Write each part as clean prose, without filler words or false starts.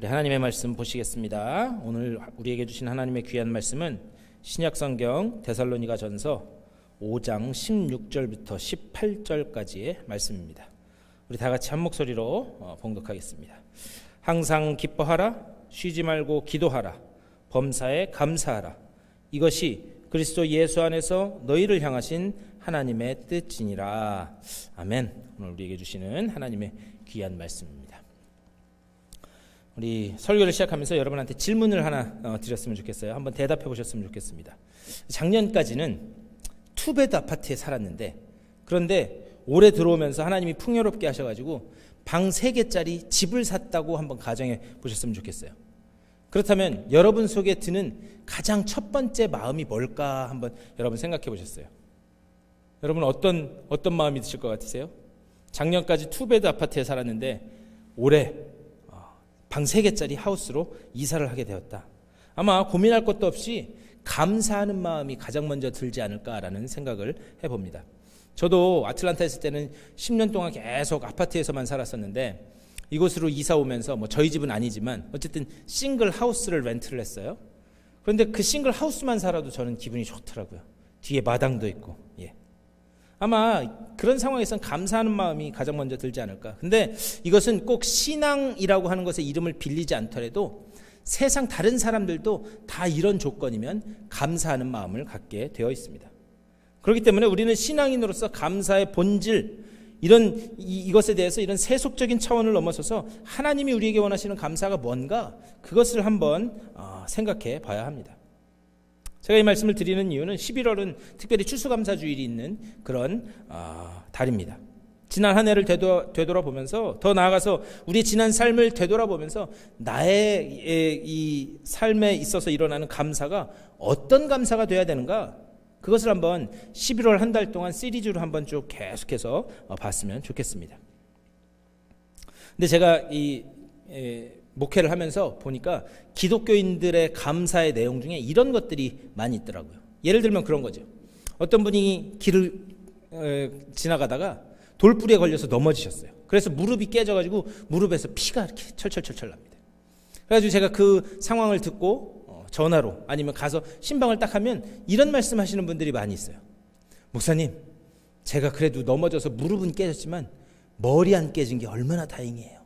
우리 하나님의 말씀 보시겠습니다. 오늘 우리에게 주신 하나님의 귀한 말씀은 신약성경 데살로니가전서 5장 16절부터 18절까지의 말씀입니다. 우리 다 같이 한 목소리로 봉독하겠습니다. 항상 기뻐하라, 쉬지 말고 기도하라, 범사에 감사하라. 이것이 그리스도 예수 안에서 너희를 향하신 하나님의 뜻이니라. 아멘. 오늘 우리에게 주시는 하나님의 귀한 말씀입니다. 우리 설교를 시작하면서 여러분한테 질문을 하나 드렸으면 좋겠어요. 한번 대답해 보셨으면 좋겠습니다. 작년까지는 투베드 아파트에 살았는데, 그런데 올해 들어오면서 하나님이 풍요롭게 하셔가지고 방 3개짜리 집을 샀다고 한번 가정해 보셨으면 좋겠어요. 그렇다면 여러분 속에 드는 가장 첫 번째 마음이 뭘까 한번 여러분 생각해 보셨어요? 여러분 어떤 마음이 드실 것 같으세요? 작년까지 투베드 아파트에 살았는데 올해 방 3개짜리 하우스로 이사를 하게 되었다. 아마 고민할 것도 없이 감사하는 마음이 가장 먼저 들지 않을까라는 생각을 해봅니다. 저도 아틀란타에 있을 때는 10년 동안 계속 아파트에서만 살았었는데, 이곳으로 이사 오면서 저희 집은 아니지만 어쨌든 싱글 하우스를 렌트를 했어요. 그런데 그 싱글 하우스만 살아도 저는 기분이 좋더라고요. 뒤에 마당도 있고. 아마 그런 상황에선 감사하는 마음이 가장 먼저 들지 않을까. 근데 이것은 꼭 신앙이라고 하는 것의 이름을 빌리지 않더라도 세상 다른 사람들도 다 이런 조건이면 감사하는 마음을 갖게 되어 있습니다. 그렇기 때문에 우리는 신앙인으로서 감사의 본질, 이것에 대해서 이런 세속적인 차원을 넘어서서 하나님이 우리에게 원하시는 감사가 뭔가, 그것을 한번 생각해 봐야 합니다. 제가 이 말씀을 드리는 이유는 11월은 특별히 추수감사주일이 있는 그런 달입니다. 지난 한 해를 되돌아보면서, 더 나아가서 우리의 지난 삶을 되돌아보면서 나의 이 삶에 있어서 일어나는 감사가 어떤 감사가 돼야 되는가, 그것을 한번 11월 한 달 동안 시리즈로 한번 쭉 계속해서 봤으면 좋겠습니다. 근데 제가 목회를 하면서 보니까 기독교인들의 감사의 내용 중에 이런 것들이 많이 있더라고요. 예를 들면 그런 거죠. 어떤 분이 길을 지나가다가 돌뿌리에 걸려서 넘어지셨어요. 그래서 무릎이 깨져가지고 무릎에서 피가 이렇게 철철철철 납니다. 그래가지고 제가 그 상황을 듣고 전화로 아니면 가서 신방을 딱 하면 이런 말씀하시는 분들이 많이 있어요. 목사님, 제가 그래도 넘어져서 무릎은 깨졌지만 머리 안 깨진 게 얼마나 다행이에요.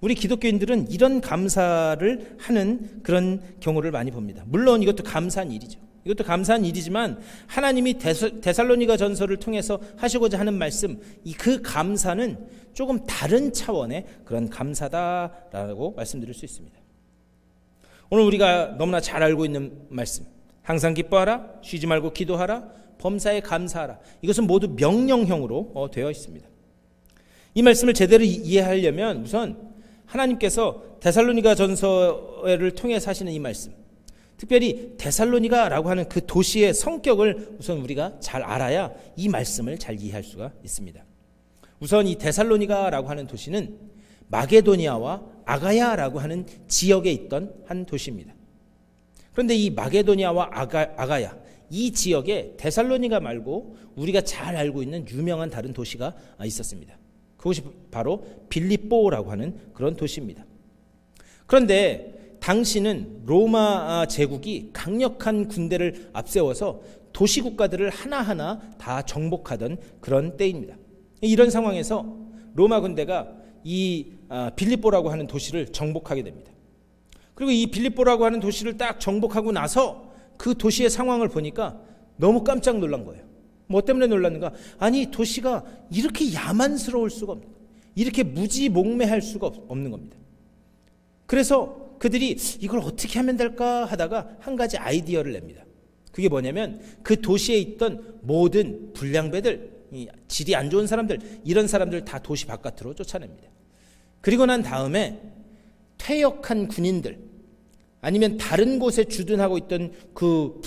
우리 기독교인들은 이런 감사를 하는 그런 경우를 많이 봅니다. 물론 이것도 감사한 일이죠. 이것도 감사한 일이지만 하나님이 데살로니가 전서를 통해서 하시고자 하는 말씀, 그 감사는 조금 다른 차원의 그런 감사다라고 말씀드릴 수 있습니다. 오늘 우리가 너무나 잘 알고 있는 말씀, 항상 기뻐하라, 쉬지 말고 기도하라, 범사에 감사하라. 이것은 모두 명령형으로 되어 있습니다. 이 말씀을 제대로 이해하려면 우선 하나님께서 데살로니가 전서를 통해서 하시는 이 말씀, 특별히 데살로니가라고 하는 그 도시의 성격을 우선 우리가 잘 알아야 이 말씀을 잘 이해할 수가 있습니다. 우선 이 데살로니가라고 하는 도시는 마게도니아와 아가야라고 하는 지역에 있던 한 도시입니다. 그런데 이 마게도니아와 아가야, 이 지역에 데살로니가 말고 우리가 잘 알고 있는 유명한 다른 도시가 있었습니다. 그것이 바로 빌립보라고 하는 그런 도시입니다. 그런데 당시는 로마 제국이 강력한 군대를 앞세워서 도시 국가들을 하나하나 다 정복하던 그런 때입니다. 이런 상황에서 로마 군대가 이 빌립보라고 하는 도시를 정복하게 됩니다. 그리고 이 빌립보라고 하는 도시를 딱 정복하고 나서 그 도시의 상황을 보니까 너무 깜짝 놀란 거예요. 뭐 때문에 놀랐는가? 아니, 도시가 이렇게 야만스러울 수가 없는, 이렇게 무지몽매할 수가 없는 겁니다. 그래서 그들이 이걸 어떻게 하면 될까 하다가 한 가지 아이디어를 냅니다. 그게 뭐냐면 그 도시에 있던 모든 불량배들, 질이 안 좋은 사람들, 이런 사람들 다 도시 바깥으로 쫓아냅니다. 그리고 난 다음에 퇴역한 군인들, 아니면 다른 곳에 주둔하고 있던 그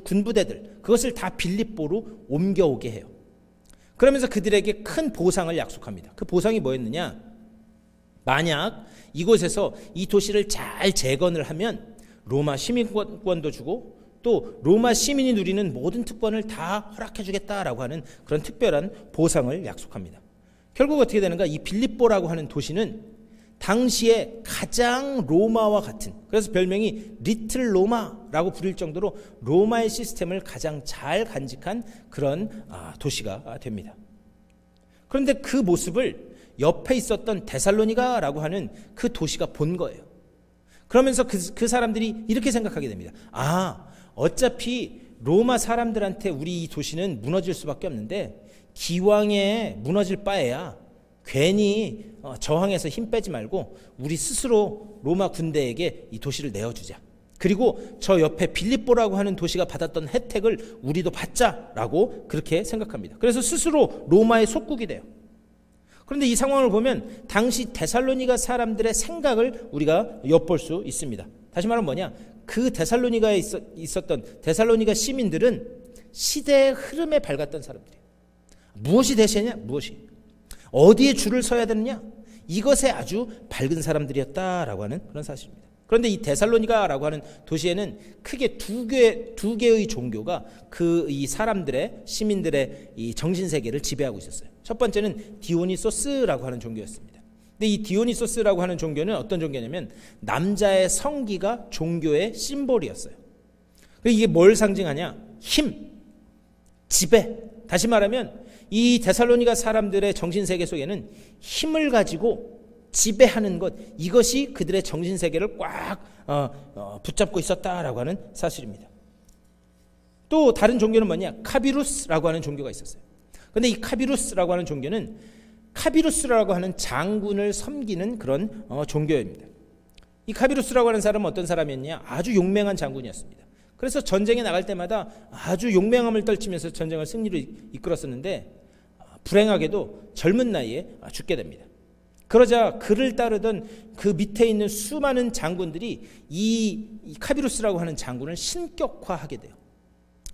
군부대들, 그것을 다 빌립보로 옮겨오게 해요. 그러면서 그들에게 큰 보상을 약속합니다. 그 보상이 뭐였느냐? 만약 이곳에서 이 도시를 잘 재건을 하면 로마 시민권도 주고 또 로마 시민이 누리는 모든 특권을 다 허락해 주겠다라고 하는 그런 특별한 보상을 약속합니다. 결국 어떻게 되는가? 이 빌립보라고 하는 도시는 당시에 가장 로마와 같은, 그래서 별명이 리틀 로마라고 부릴 정도로 로마의 시스템을 가장 잘 간직한 그런 도시가 됩니다. 그런데 그 모습을 옆에 있었던 데살로니가라고 하는 그 도시가 본 거예요. 그러면서 그 사람들이 이렇게 생각하게 됩니다. 어차피 로마 사람들한테 우리 이 도시는 무너질 수밖에 없는데 기왕에 무너질 바에야 괜히 저항해서 힘 빼지 말고 우리 스스로 로마 군대에게 이 도시를 내어주자. 그리고 저 옆에 빌립보라고 하는 도시가 받았던 혜택을 우리도 받자라고 그렇게 생각합니다. 그래서 스스로 로마의 속국이 돼요. 그런데 이 상황을 보면 당시 데살로니가 사람들의 생각을 우리가 엿볼 수 있습니다. 다시 말하면 뭐냐? 그 데살로니가에 있었던 데살로니가 시민들은 시대의 흐름에 밝았던 사람들이에요. 무엇이 대세냐? 무엇이? 어디에 줄을 서야 되느냐? 이것에 아주 밝은 사람들이었다라고 하는 그런 사실입니다. 그런데 이 데살로니가라고 하는 도시에는 크게 두 개의 종교가 이 사람들의 시민들의 이 정신세계를 지배하고 있었어요. 첫 번째는 디오니소스라고 하는 종교였습니다. 근데 이 디오니소스라고 하는 종교는 어떤 종교냐면 남자의 성기가 종교의 심볼이었어요. 이게 뭘 상징하냐? 힘, 지배. 다시 말하면 이 데살로니가 사람들의 정신세계 속에는 힘을 가지고 지배하는 것, 이것이 그들의 정신세계를 꽉 붙잡고 있었다라고 하는 사실입니다. 또 다른 종교는 뭐냐? 카비루스라고 하는 종교가 있었어요. 그런데 이 카비루스라고 하는 종교는 카비루스라고 하는 장군을 섬기는 그런 종교입니다. 이 카비루스라고 하는 사람은 어떤 사람이었냐? 아주 용맹한 장군이었습니다. 그래서 전쟁에 나갈 때마다 아주 용맹함을 떨치면서 전쟁을 승리로 이끌었었는데 불행하게도 젊은 나이에 죽게 됩니다. 그러자 그를 따르던 그 밑에 있는 수많은 장군들이 이 카비루스라고 하는 장군을 신격화하게 돼요.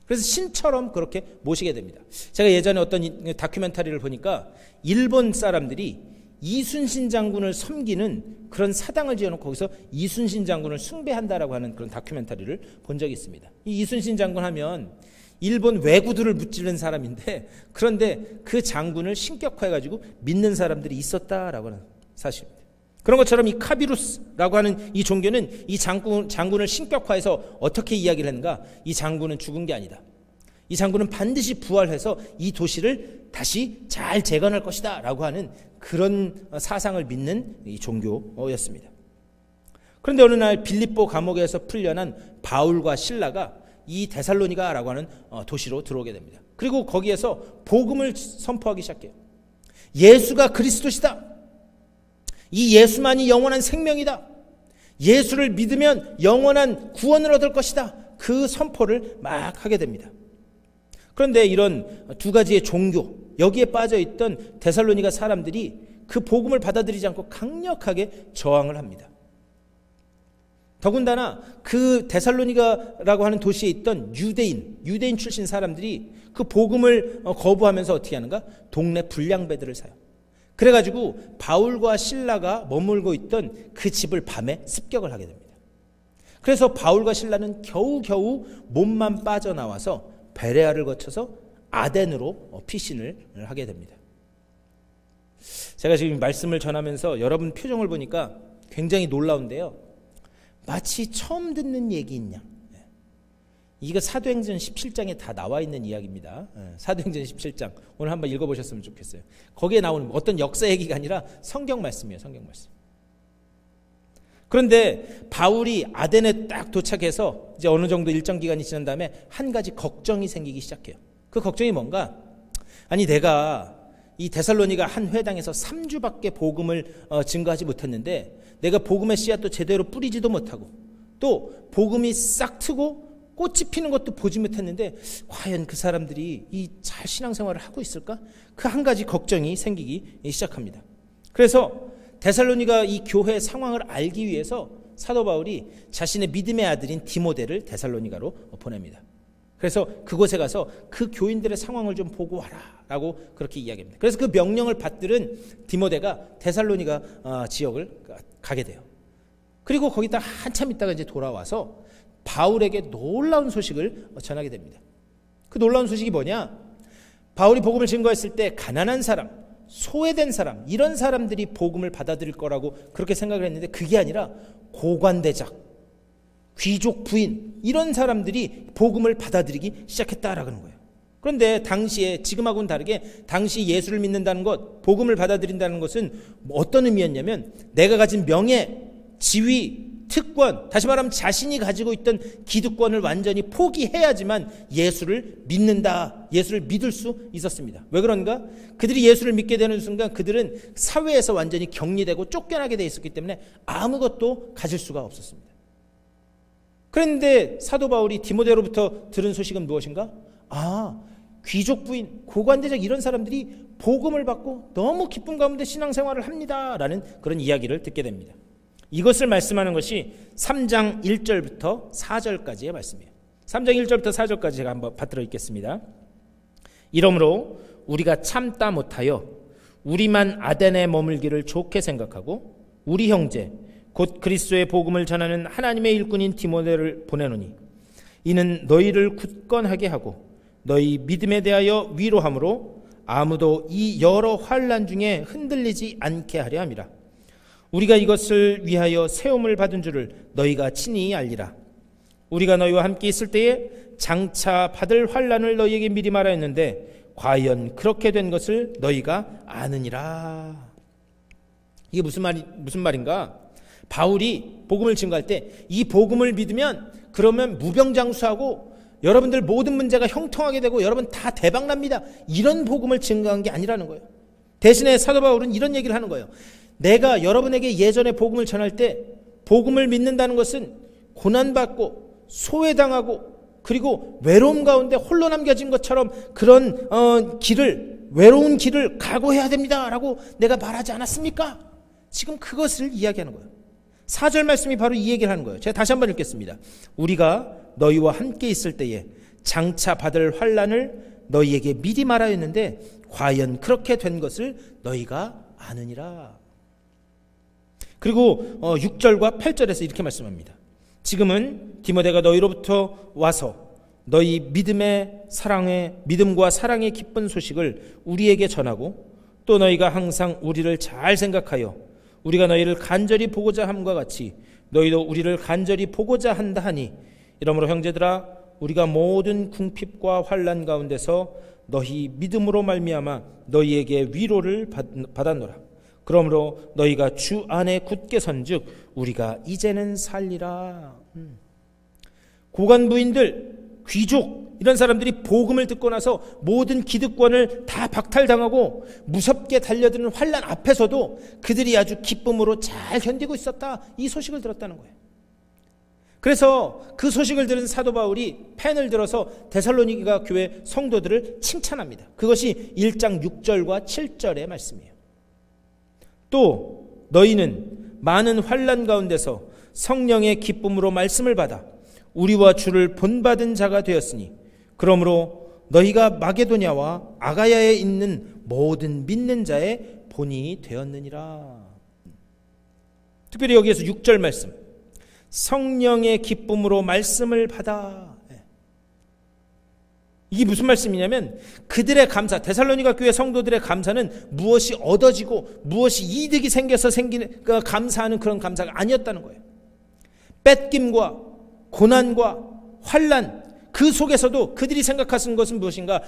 그래서 신처럼 그렇게 모시게 됩니다. 제가 예전에 어떤 다큐멘터리를 보니까 일본 사람들이 이순신 장군을 섬기는 그런 사당을 지어놓고 거기서 이순신 장군을 숭배한다라고 하는 그런 다큐멘터리를 본 적이 있습니다. 이 이순신 장군 하면 일본 왜구들을 무찌른 사람인데, 그런데 그 장군을 신격화해가지고 믿는 사람들이 있었다라고 하는 사실입니다. 그런 것처럼 이 카비루스라고 하는 이 종교는 이 장군을 신격화해서 어떻게 이야기를 했는가? 이 장군은 죽은 게 아니다. 이 장군은 반드시 부활해서 이 도시를 다시 잘 재건할 것이다 라고 하는 그런 사상을 믿는 이 종교였습니다. 그런데 어느 날 빌립보 감옥에서 풀려난 바울과 실라가 이 데살로니가라고 하는 도시로 들어오게 됩니다. 그리고 거기에서 복음을 선포하기 시작해요. 예수가 그리스도시다. 이 예수만이 영원한 생명이다. 예수를 믿으면 영원한 구원을 얻을 것이다. 그 선포를 막 하게 됩니다. 그런데 이런 두 가지의 종교, 여기에 빠져있던 데살로니가 사람들이 그 복음을 받아들이지 않고 강력하게 저항을 합니다. 더군다나 그 데살로니가라고 하는 도시에 있던 유대인 출신 사람들이 그 복음을 거부하면서 어떻게 하는가? 동네 불량배들을 사요. 그래가지고 바울과 실라가 머물고 있던 그 집을 밤에 습격을 하게 됩니다. 그래서 바울과 실라는 겨우겨우 몸만 빠져나와서 베레아를 거쳐서 아덴으로 피신을 하게 됩니다. 제가 지금 말씀을 전하면서 여러분 표정을 보니까 굉장히 놀라운데요. 마치 처음 듣는 얘기인 양. 이거 사도행전 17장에 다 나와 있는 이야기입니다. 사도행전 17장 오늘 한번 읽어보셨으면 좋겠어요. 거기에 나오는 어떤 역사 얘기가 아니라 성경 말씀이에요. 성경 말씀. 그런데 바울이 아덴에 딱 도착해서 이제 어느 정도 일정 기간이 지난 다음에 한 가지 걱정이 생기기 시작해요. 그 걱정이 뭔가? 아니 내가 이 데살로니가 한 회당에서 3주밖에 복음을 증거하지 못했는데 내가 복음의 씨앗도 제대로 뿌리지도 못하고 또 복음이 싹 트고 꽃이 피는 것도 보지 못했는데 과연 그 사람들이 이 잘 신앙생활을 하고 있을까? 그 한 가지 걱정이 생기기 시작합니다. 그래서 데살로니가 이 교회의 상황을 알기 위해서 사도 바울이 자신의 믿음의 아들인 디모데를 데살로니가로 보냅니다. 그래서 그곳에 가서 그 교인들의 상황을 좀 보고 와라 라고 그렇게 이야기합니다. 그래서 그 명령을 받들은 디모데가 데살로니가 지역을 가게 돼요. 그리고 거기다 한참 있다가 이제 돌아와서 바울에게 놀라운 소식을 전하게 됩니다. 그 놀라운 소식이 뭐냐? 바울이 복음을 증거했을 때 가난한 사람, 소외된 사람, 이런 사람들이 복음을 받아들일 거라고 그렇게 생각을 했는데 그게 아니라 고관대작, 귀족 부인, 이런 사람들이 복음을 받아들이기 시작했다라는 거예요. 그런데 당시에 지금하고는 다르게 당시 예수를 믿는다는 것, 복음을 받아들인다는 것은 어떤 의미였냐면 내가 가진 명예, 지위, 특권, 다시 말하면 자신이 가지고 있던 기득권을 완전히 포기해야지만 예수를 믿는다, 예수를 믿을 수 있었습니다. 왜 그런가? 그들이 예수를 믿게 되는 순간 그들은 사회에서 완전히 격리되고 쫓겨나게 돼 있었기 때문에 아무것도 가질 수가 없었습니다. 그런데 사도 바울이 디모데로부터 들은 소식은 무엇인가? 귀족 부인, 고관대적 이런 사람들이 복음을 받고 너무 기쁨 가운데 신앙생활을 합니다라는 그런 이야기를 듣게 됩니다. 이것을 말씀하는 것이 3장 1절부터 4절까지의 말씀이에요. 3장 1절부터 4절까지 제가 한번 받들어 읽겠습니다. 이러므로 우리가 참다 못하여 우리만 아덴에 머물기를 좋게 생각하고 우리 형제 곧 그리스도의 복음을 전하는 하나님의 일꾼인 디모데를 보내노니 이는 너희를 굳건하게 하고 너희 믿음에 대하여 위로함으로 아무도 이 여러 환난 중에 흔들리지 않게 하려 함이라. 우리가 이것을 위하여 세움을 받은 줄을 너희가 친히 알리라. 우리가 너희와 함께 있을 때에 장차 받을 환난을 너희에게 미리 말하였는데 과연 그렇게 된 것을 너희가 아느니라. 이게 무슨 말인가? 바울이 복음을 증거할 때 이 복음을 믿으면 그러면 무병장수하고 여러분들 모든 문제가 형통하게 되고 여러분 다 대박납니다, 이런 복음을 증거한 게 아니라는 거예요. 대신에 사도 바울은 이런 얘기를 하는 거예요. 내가 여러분에게 예전에 복음을 전할 때 복음을 믿는다는 것은 고난받고 소외당하고 그리고 외로움 가운데 홀로 남겨진 것처럼 그런 외로운 길을 각오해야 됩니다라고 내가 말하지 않았습니까? 지금 그것을 이야기하는 거예요. 4절 말씀이 바로 이 얘기를 하는 거예요. 제가 다시 한번 읽겠습니다. 우리가 너희와 함께 있을 때에 장차 받을 환난을 너희에게 미리 말하였는데 과연 그렇게 된 것을 너희가 아느니라. 그리고 6절과 8절에서 이렇게 말씀합니다. 지금은 디모데가 너희로부터 와서 너희 믿음과 사랑의 기쁜 소식을 우리에게 전하고 또 너희가 항상 우리를 잘 생각하여 우리가 너희를 간절히 보고자 함과 같이 너희도 우리를 간절히 보고자 한다 하니 이러므로 형제들아 우리가 모든 궁핍과 환난 가운데서 너희 믿음으로 말미암아 너희에게 위로를 받았노라. 그러므로 너희가 주 안에 굳게 선즉 우리가 이제는 살리라. 고관부인들, 귀족 이런 사람들이 복음을 듣고 나서 모든 기득권을 다 박탈당하고 무섭게 달려드는 환난 앞에서도 그들이 아주 기쁨으로 잘 견디고 있었다, 이 소식을 들었다는 거예요. 그래서 그 소식을 들은 사도 바울이 펜을 들어서 데살로니가 교회 성도들을 칭찬합니다. 그것이 1장 6절과 7절의 말씀이에요. 또 너희는 많은 환난 가운데서 성령의 기쁨으로 말씀을 받아 우리와 주를 본받은 자가 되었으니 그러므로 너희가 마게도냐와 아가야에 있는 모든 믿는 자의 본이 되었느니라. 특별히 여기에서 6절 말씀, 성령의 기쁨으로 말씀을 받아. 이게 무슨 말씀이냐면 그들의 감사, 데살로니가 교회 성도들의 감사는 무엇이 얻어지고 무엇이 이득이 생겨서 생기는 감사하는 그런 감사가 아니었다는 거예요. 뺏김과 고난과 환난, 그 속에서도 그들이 생각하는 것은 무엇인가?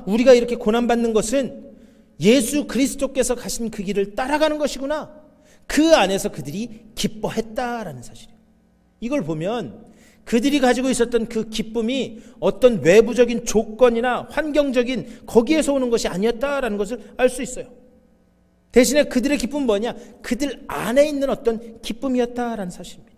우리가 이렇게 고난받는 것은 예수 그리스도께서 가신 그 길을 따라가는 것이구나. 그 안에서 그들이 기뻐했다라는 사실이에요. 이걸 보면 그들이 가지고 있었던 그 기쁨이 어떤 외부적인 조건이나 환경적인 거기에서 오는 것이 아니었다라는 것을 알 수 있어요. 대신에 그들의 기쁨은 뭐냐? 그들 안에 있는 어떤 기쁨이었다라는 사실입니다.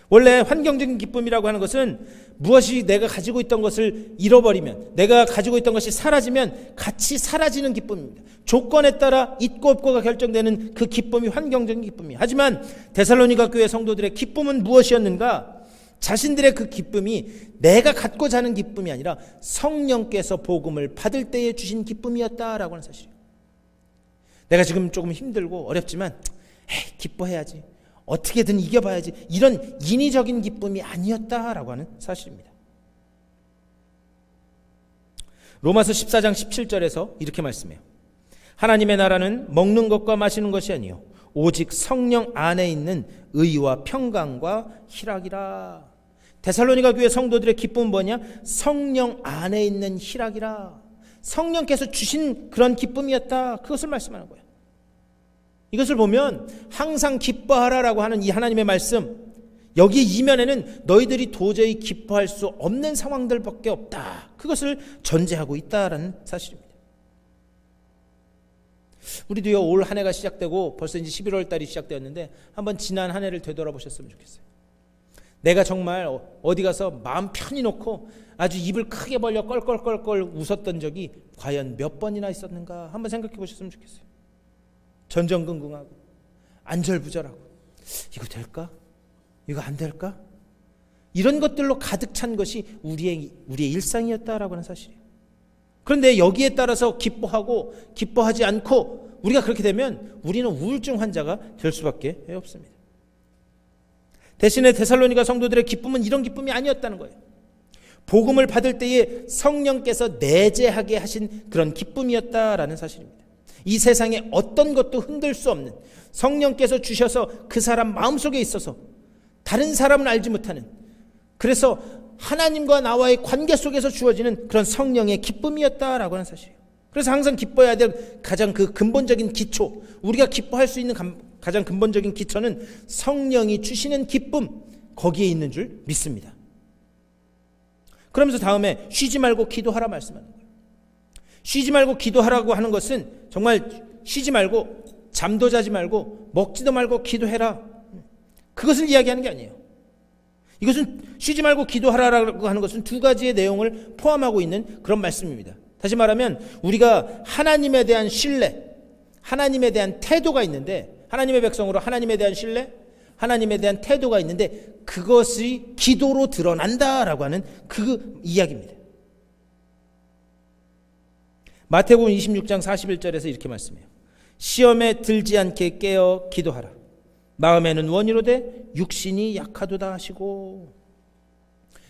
원래 환경적인 기쁨이라고 하는 것은 무엇이 내가 가지고 있던 것을 잃어버리면, 내가 가지고 있던 것이 사라지면 같이 사라지는 기쁨입니다. 조건에 따라 있고 없고가 결정되는 그 기쁨이 환경적인 기쁨이에요. 하지만 데살로니가 교회 성도들의 기쁨은 무엇이었는가? 자신들의 그 기쁨이 내가 갖고자 하는 기쁨이 아니라 성령께서 복음을 받을 때에 주신 기쁨이었다라고 하는 사실이에요. 내가 지금 조금 힘들고 어렵지만 기뻐해야지, 어떻게든 이겨봐야지, 이런 인위적인 기쁨이 아니었다라고 하는 사실입니다. 로마서 14장 17절에서 이렇게 말씀해요. 하나님의 나라는 먹는 것과 마시는 것이 아니요 오직 성령 안에 있는 의와 평강과 희락이라. 데살로니가 교회 성도들의 기쁨은 뭐냐? 성령 안에 있는 희락이라. 성령께서 주신 그런 기쁨이었다. 그것을 말씀하는 거예요. 이것을 보면 항상 기뻐하라라고 하는 이 하나님의 말씀, 여기 이면에는 너희들이 도저히 기뻐할 수 없는 상황들밖에 없다. 그것을 전제하고 있다라는 사실입니다. 우리도요, 올 한 해가 시작되고 벌써 이제 11월 달이 시작되었는데 한번 지난 한 해를 되돌아보셨으면 좋겠어요. 내가 정말 어디 가서 마음 편히 놓고 아주 입을 크게 벌려 껄껄껄껄 웃었던 적이 과연 몇 번이나 있었는가 한번 생각해 보셨으면 좋겠어요. 전전긍긍하고 안절부절하고 이거 될까? 이거 안 될까? 이런 것들로 가득 찬 것이 우리의 일상이었다라고 하는 사실이에요. 그런데 여기에 따라서 기뻐하고 기뻐하지 않고 우리가 그렇게 되면 우리는 우울증 환자가 될 수밖에 없습니다. 대신에 데살로니가 성도들의 기쁨은 이런 기쁨이 아니었다는 거예요. 복음을 받을 때에 성령께서 내재하게 하신 그런 기쁨이었다라는 사실입니다. 이 세상에 어떤 것도 흔들 수 없는 성령께서 주셔서 그 사람 마음속에 있어서 다른 사람은 알지 못하는, 그래서 하나님과 나와의 관계 속에서 주어지는 그런 성령의 기쁨이었다라고 하는 사실이에요. 그래서 항상 기뻐해야 될 가장 그 근본적인 기초, 우리가 기뻐할 수 있는 가장 근본적인 기초는 성령이 주시는 기쁨, 거기에 있는 줄 믿습니다. 그러면서 다음에 쉬지 말고 기도하라 말씀하는 거예요. 쉬지 말고 기도하라고 하는 것은 정말 쉬지 말고 잠도 자지 말고 먹지도 말고 기도해라, 그것을 이야기하는 게 아니에요. 이것은 쉬지 말고 기도하라고 하는 것은 두 가지의 내용을 포함하고 있는 그런 말씀입니다. 다시 말하면 우리가 하나님에 대한 신뢰, 하나님에 대한 태도가 있는데, 하나님의 백성으로 하나님에 대한 신뢰, 하나님에 대한 태도가 있는데 그것이 기도로 드러난다라고 하는 그 이야기입니다. 마태복음 26장 41절에서 이렇게 말씀해요. 시험에 들지 않게 깨어 기도하라. 마음에는 원이로되 육신이 약하도다 하시고.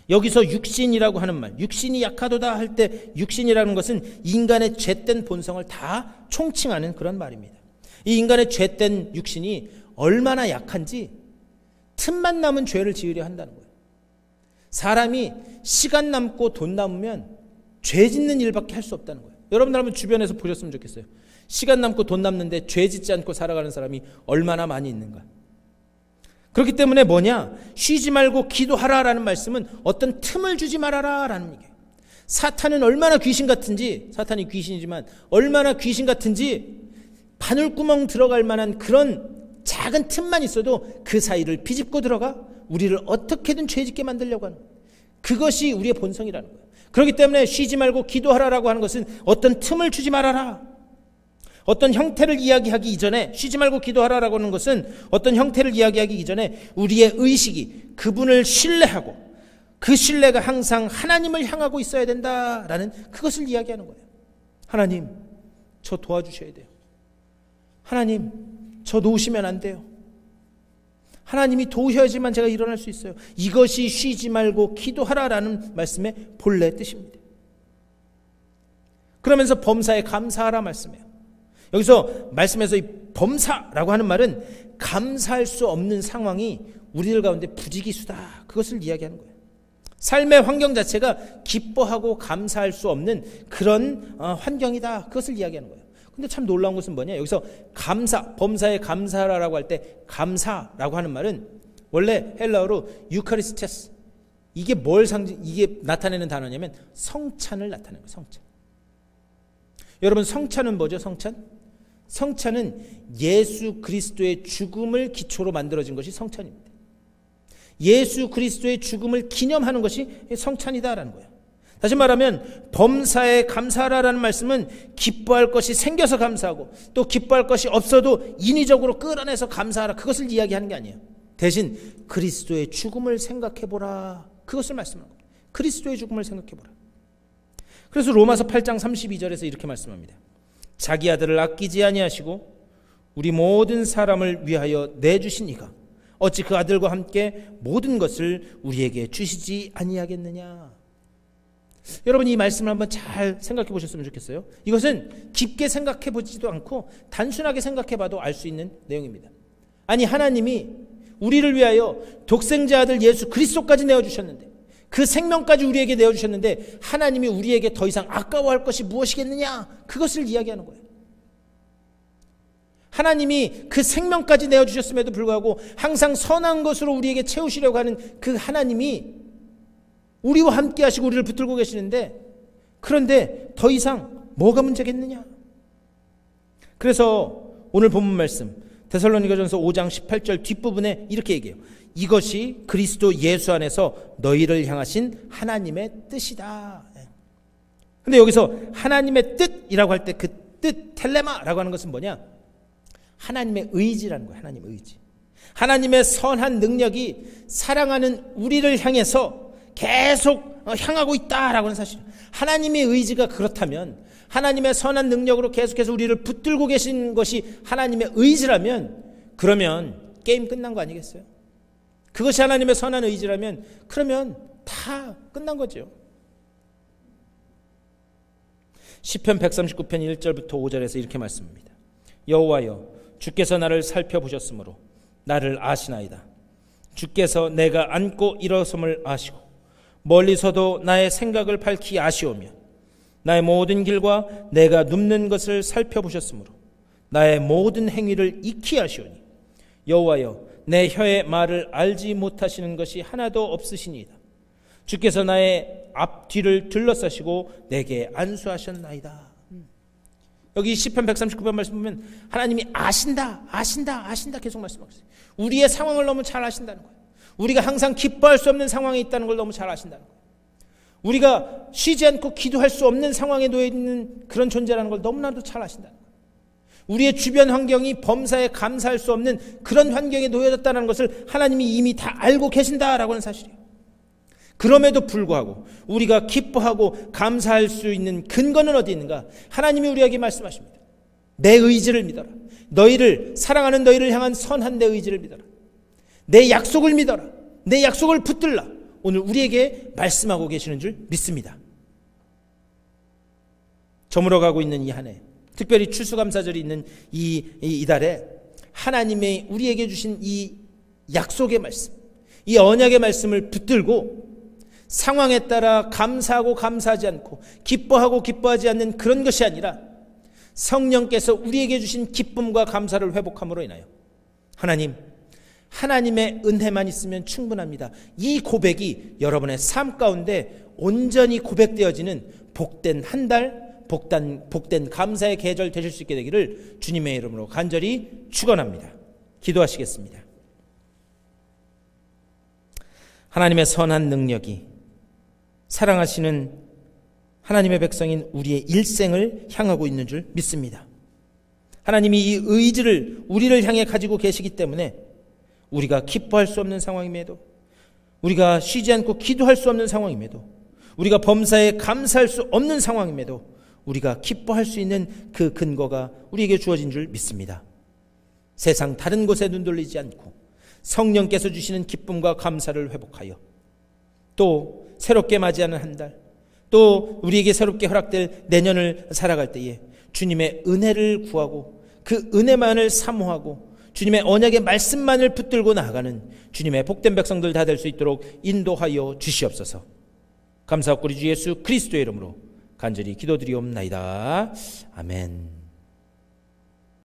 여기서 육신이라고 하는 말, 육신이 약하도다 할 때 육신이라는 것은 인간의 죄된 본성을 다 총칭하는 그런 말입니다. 이 인간의 죄된 육신이 얼마나 약한지 틈만 남은 죄를 지으려 한다는 거예요. 사람이 시간 남고 돈 남으면 죄 짓는 일밖에 할 수 없다는 거예요. 여러분들 한번 주변에서 보셨으면 좋겠어요. 시간 남고 돈 남는데 죄 짓지 않고 살아가는 사람이 얼마나 많이 있는가. 그렇기 때문에 뭐냐? 쉬지 말고 기도하라라는 말씀은 어떤 틈을 주지 말아라라는 얘기예요. 사탄은 얼마나 귀신 같은지, 사탄이 귀신이지만 얼마나 귀신 같은지 바늘구멍 들어갈 만한 그런 작은 틈만 있어도 그 사이를 비집고 들어가 우리를 어떻게든 죄짓게 만들려고 하는 거예요. 그것이 우리의 본성이라는 거예요. 그렇기 때문에 쉬지 말고 기도하라라고 하는 것은 어떤 틈을 주지 말아라, 어떤 형태를 이야기하기 이전에, 쉬지 말고 기도하라라고 하는 것은 어떤 형태를 이야기하기 이전에 우리의 의식이 그분을 신뢰하고 그 신뢰가 항상 하나님을 향하고 있어야 된다라는 그것을 이야기하는 거예요. 하나님, 저 도와주셔야 돼요. 하나님, 저 놓으시면 안 돼요. 하나님이 도우셔야지만 제가 일어날 수 있어요. 이것이 쉬지 말고 기도하라라는 말씀의 본래 뜻입니다. 그러면서 범사에 감사하라 말씀해요. 여기서 말씀에서 이 범사라고 하는 말은 감사할 수 없는 상황이 우리들 가운데 부지기수다, 그것을 이야기하는 거예요. 삶의 환경 자체가 기뻐하고 감사할 수 없는 그런 환경이다, 그것을 이야기하는 거예요. 근데 참 놀라운 것은 뭐냐? 여기서 감사, 범사에 감사하라고 할 때 감사라고 하는 말은 원래 헬라어로 유카리스테스, 이게 이게 나타내는 단어냐면 성찬을 나타내는 거예요. 성찬. 여러분, 성찬은 뭐죠? 성찬은 예수 그리스도의 죽음을 기초로 만들어진 것이 성찬입니다. 예수 그리스도의 죽음을 기념하는 것이 성찬이다라는 거예요. 다시 말하면 범사에 감사하라는 말씀은 기뻐할 것이 생겨서 감사하고 또 기뻐할 것이 없어도 인위적으로 끌어내서 감사하라, 그것을 이야기하는 게 아니에요. 대신 그리스도의 죽음을 생각해보라, 그것을 말씀하는 겁니다. 그리스도의 죽음을 생각해보라. 그래서 로마서 8장 32절에서 이렇게 말씀합니다. 자기 아들을 아끼지 아니하시고 우리 모든 사람을 위하여 내주신 이가 어찌 그 아들과 함께 모든 것을 우리에게 주시지 아니하겠느냐. 여러분 이 말씀을 한번 잘 생각해 보셨으면 좋겠어요. 이것은 깊게 생각해 보지도 않고 단순하게 생각해 봐도 알 수 있는 내용입니다. 아니 하나님이 우리를 위하여 독생자 아들 예수 그리스도까지 내어주셨는데, 그 생명까지 우리에게 내어주셨는데 하나님이 우리에게 더 이상 아까워할 것이 무엇이겠느냐, 그것을 이야기하는 거예요. 하나님이 그 생명까지 내어주셨음에도 불구하고 항상 선한 것으로 우리에게 채우시려고 하는 그 하나님이 우리와 함께 하시고 우리를 붙들고 계시는데, 그런데 더 이상 뭐가 문제겠느냐. 그래서 오늘 본문 말씀 데살로니가전서 5장 18절 뒷부분에 이렇게 얘기해요. 이것이 그리스도 예수 안에서 너희를 향하신 하나님의 뜻이다. 근데 여기서 하나님의 뜻이라고 할 때 그 뜻, 텔레마라고 하는 것은 뭐냐? 하나님의 의지라는 거예요. 하나님의 의지. 하나님의 선한 능력이 사랑하는 우리를 향해서 계속 향하고 있다라고 하는 사실. 하나님의 의지가 그렇다면, 하나님의 선한 능력으로 계속해서 우리를 붙들고 계신 것이 하나님의 의지라면, 그러면 게임 끝난 거 아니겠어요? 그것이 하나님의 선한 의지라면 그러면 다 끝난 거죠. 시편 139편 1절부터 5절에서 이렇게 말씀합니다. 여호와여, 주께서 나를 살펴보셨으므로 나를 아시나이다. 주께서 내가 앉고 일어섬을 아시고 멀리서도 나의 생각을 밝히 아시오며 나의 모든 길과 내가 눕는 것을 살펴보셨으므로 나의 모든 행위를 익히 아시오니 여호와여, 내 혀의 말을 알지 못하시는 것이 하나도 없으시니이다. 주께서 나의 앞뒤를 둘러싸시고 내게 안수하셨나이다. 여기 시편 139편 말씀 보면 하나님이 아신다 계속 말씀하고 있어요. 우리의 상황을 너무 잘 아신다는 거예요. 우리가 항상 기뻐할 수 없는 상황에 있다는 걸 너무 잘 아신다는 거예요. 우리가 쉬지 않고 기도할 수 없는 상황에 놓여 있는 그런 존재라는 걸 너무나도 잘 아신다는 거예요. 우리의 주변 환경이 범사에 감사할 수 없는 그런 환경에 놓여졌다는 것을 하나님이 이미 다 알고 계신다라고 하는 사실이에요. 그럼에도 불구하고 우리가 기뻐하고 감사할 수 있는 근거는 어디 있는가? 하나님이 우리에게 말씀하십니다. 내 의지를 믿어라. 너희를 사랑하는 너희를 향한 선한 내 의지를 믿어라. 내 약속을 믿어라. 내 약속을 붙들라. 오늘 우리에게 말씀하고 계시는 줄 믿습니다. 저물어가고 있는 이 한 해, 특별히 추수감사절이 있는 이 달에 하나님의 우리에게 주신 이 약속의 말씀, 이 언약의 말씀을 붙들고 상황에 따라 감사하고 감사하지 않고 기뻐하고 기뻐하지 않는 그런 것이 아니라 성령께서 우리에게 주신 기쁨과 감사를 회복함으로 인하여 하나님의 은혜만 있으면 충분합니다. 이 고백이 여러분의 삶 가운데 온전히 고백되어지는 복된 한 달, 복된 감사의 계절 되실 수 있게 되기를 주님의 이름으로 간절히 축원합니다. 기도하시겠습니다. 하나님의 선한 능력이 사랑하시는 하나님의 백성인 우리의 일생을 향하고 있는 줄 믿습니다. 하나님이 이 의지를 우리를 향해 가지고 계시기 때문에 우리가 기뻐할 수 없는 상황임에도, 우리가 쉬지 않고 기도할 수 없는 상황임에도, 우리가 범사에 감사할 수 없는 상황임에도 우리가 기뻐할 수 있는 그 근거가 우리에게 주어진 줄 믿습니다. 세상 다른 곳에 눈 돌리지 않고 성령께서 주시는 기쁨과 감사를 회복하여 또 새롭게 맞이하는 한 달, 또 우리에게 새롭게 허락될 내년을 살아갈 때에 주님의 은혜를 구하고 그 은혜만을 사모하고 주님의 언약의 말씀만을 붙들고 나아가는 주님의 복된 백성들 다 될 수 있도록 인도하여 주시옵소서. 감사하고 우리 주 예수 그리스도의 이름으로 간절히 기도드리옵나이다. 아멘.